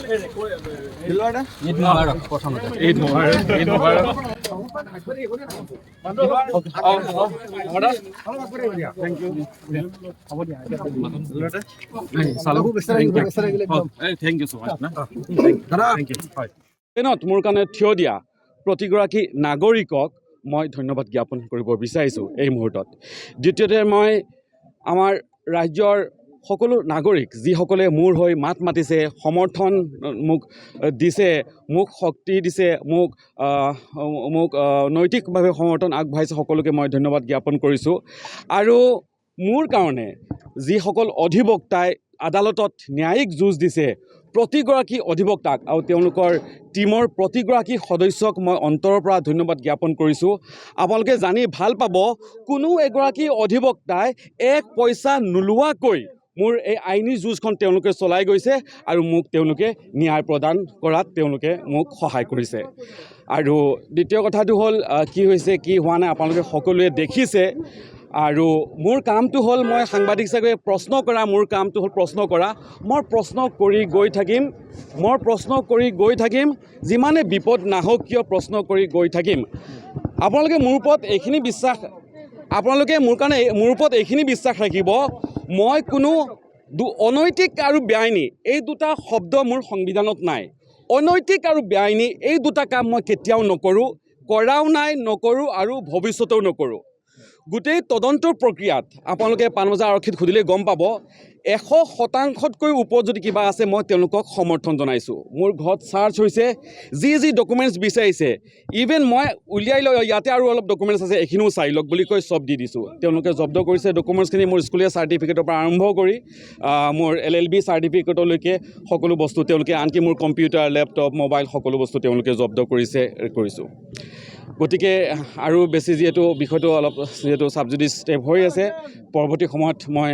মোৰ কাৰণে থিয় দিয়া প্ৰতিগৰাকী নাগৰিকক মই ধন্যবাদ জ্ঞাপন কৰিব বিচাৰিছোঁ এই মুহূৰ্তত। দ্বিতীয়তে মই আমাৰ ৰাজ্যৰ সকলো নাগৰিক যিসকলে মোৰ হৈ মাত মাতিছে, সমৰ্থন মোক দিছে, মোক শক্তি দিছে, মোক নৈতিকভাৱে সমৰ্থন আগবঢ়াইছে, সকলোকে মই ধন্যবাদ জ্ঞাপন কৰিছোঁ। আৰু মোৰ কাৰণে যিসকল অধিবক্তাই আদালতত ন্যায়িক যুঁজ দিছে, প্ৰতিগৰাকী অধিবক্তাক আৰু তেওঁলোকৰ টীমৰ প্ৰতিগৰাকী সদস্যক মই অন্তৰৰ পৰা ধন্যবাদ জ্ঞাপন কৰিছোঁ। আপোনালোকে জানি ভাল পাব, কোনো এগৰাকী অধিবক্তাই এক পইচা নোলোৱাকৈ মোৰ এই আইনী যুঁজখন তেওঁলোকে চলাই গৈছে আৰু মোক তেওঁলোকে ন্যায় প্ৰদান কৰাত তেওঁলোকে মোক সহায় কৰিছে। আৰু দ্বিতীয় কথাটো হ'ল কি হৈছে কি হোৱা নাই আপোনালোকে সকলোৱে দেখিছে। আৰু মোৰ কামটো হ'ল মই সাংবাদিক হিচাপে প্ৰশ্ন কৰা, মোৰ কামটো হ'ল প্ৰশ্ন কৰা। মই প্ৰশ্ন কৰি গৈ থাকিম, যিমানে বিপদ নাহক কিয় প্ৰশ্ন কৰি গৈ থাকিম। আপোনালোকে মোৰ ওপৰত এইখিনি বিশ্বাস ৰাখিব, মই কোনো অনৈতিক আৰু বেআইনী এই দুটা শব্দ মোৰ সংবিধানত নাই। অনৈতিক আৰু বেআইনী এই দুটা কাম মই কেতিয়াও নকৰোঁ, কৰাও নাই, নকৰোঁ আৰু ভৱিষ্যতেও নকৰোঁ। গোটেই তদন্তৰ প্ৰক্ৰিয়াত আপোনালোকে পাণবজাৰ আৰক্ষীত সুধিলে গম পাব, 100%তকৈ ওপৰত যদি কিবা আছে মই তেওঁলোকক সমৰ্থন জনাইছোঁ। মোৰ ঘৰত চাৰ্চ হৈছে, যি ডকুমেণ্টছ বিচাৰিছে, ইভেন মই উলিয়াই লৈ ইয়াতে আৰু অলপ ডকুমেণ্টছ আছে এইখিনিও চাই লওক বুলি কৈ চব দি দিছোঁ। তেওঁলোকে জব্দ কৰিছে ডকুমেণ্টছখিনি, মোৰ স্কুলীয়া চাৰ্টিফিকেটৰ পৰা আৰম্ভ কৰি মোৰ LLB চাৰ্টিফিকেটলৈকে সকলো বস্তু তেওঁলোকে, আনকি মোৰ কম্পিউটাৰ, লেপটপ, মোবাইল সকলো বস্তু তেওঁলোকে জব্দ কৰিছোঁ। গতিকে আৰু বেছি বিষয়টো অলপ ছাবজুডিচ ষ্টেপ হৈ আছে, পৰৱৰ্তী সময়ত মই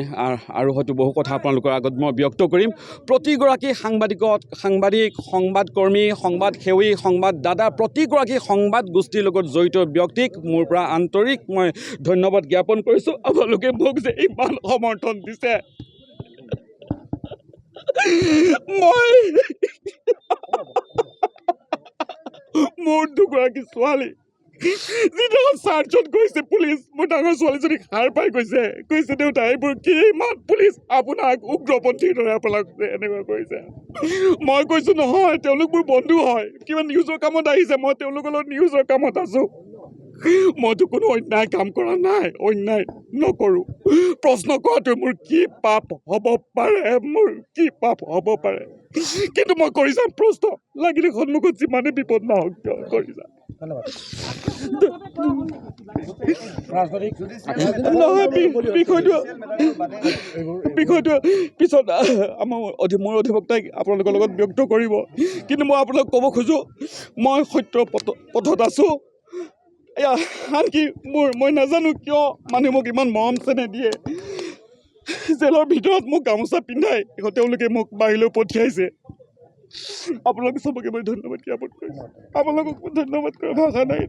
আৰু হয়তো বহু কথা আপোনালোকৰ আগত মই ব্যক্ত কৰিম। প্ৰতিগৰাকী সাংবাদিক, সংবাদকৰ্মী, সংবাদসেৱী, সংবাদদাতা, প্ৰতিগৰাকী সংবাদ গোষ্ঠীৰ লগত জড়িত ব্যক্তিক মোৰ পৰা আন্তৰিক মই ধন্যবাদ জ্ঞাপন কৰিছোঁ। আপোনালোকে মোক যে ইমান সমৰ্থন দিছে, মোৰ দুগৰাকী ছোৱালী যিদিনাখন চাৰ্চত গৈছে পুলিচ, মোৰ ডাঙৰ ছোৱালীজনীক সাৰ পাই কৈছে দেউতা এইবোৰ কি মাত, পুলিচ আপোনাক উগ্ৰপন্থীৰ দৰে আপোনাক এনেকুৱা কৰিছে। মই কৈছোঁ নহয়, তেওঁলোক মোৰ বন্ধু হয়, কিবা নিউজৰ কামত আহিছে, মই তেওঁলোকৰ লগত নিউজৰ কামত আছোঁ। মইতো কোনো অন্যায় কাম কৰা নাই, অন্যায় নকৰোঁ। প্ৰশ্ন কৰাটো মোৰ কি পাপ হ'ব পাৰে, কিন্তু মই কৰি যাম প্ৰশ্ন, লাগিলে সন্মুখত যিমানে বিপদ নহওক কিয় কৰি যাম। বিষয়টো পিছত মোৰ অধিবক্তাই আপোনালোকৰ লগত ব্যক্ত কৰিব, কিন্তু মই আপোনালোকক ক'ব খোজোঁ, মই সত্যৰ পথত আছোঁ। আনকি মই নাজানো কিয় মানুহে মোক ইমান মৰম চেনেহ দিয়ে, জেলৰ ভিতৰত মোক গামোচা পিন্ধাই তেওঁলোকে মোক বাহিৰলৈ পঠিয়াইছে। আপোনালোক চবকে মই ধন্যবাদ জ্ঞাপন কৰিছোঁ। আপোনালোকক ধন্যবাদ কৰা ভাষা নাই।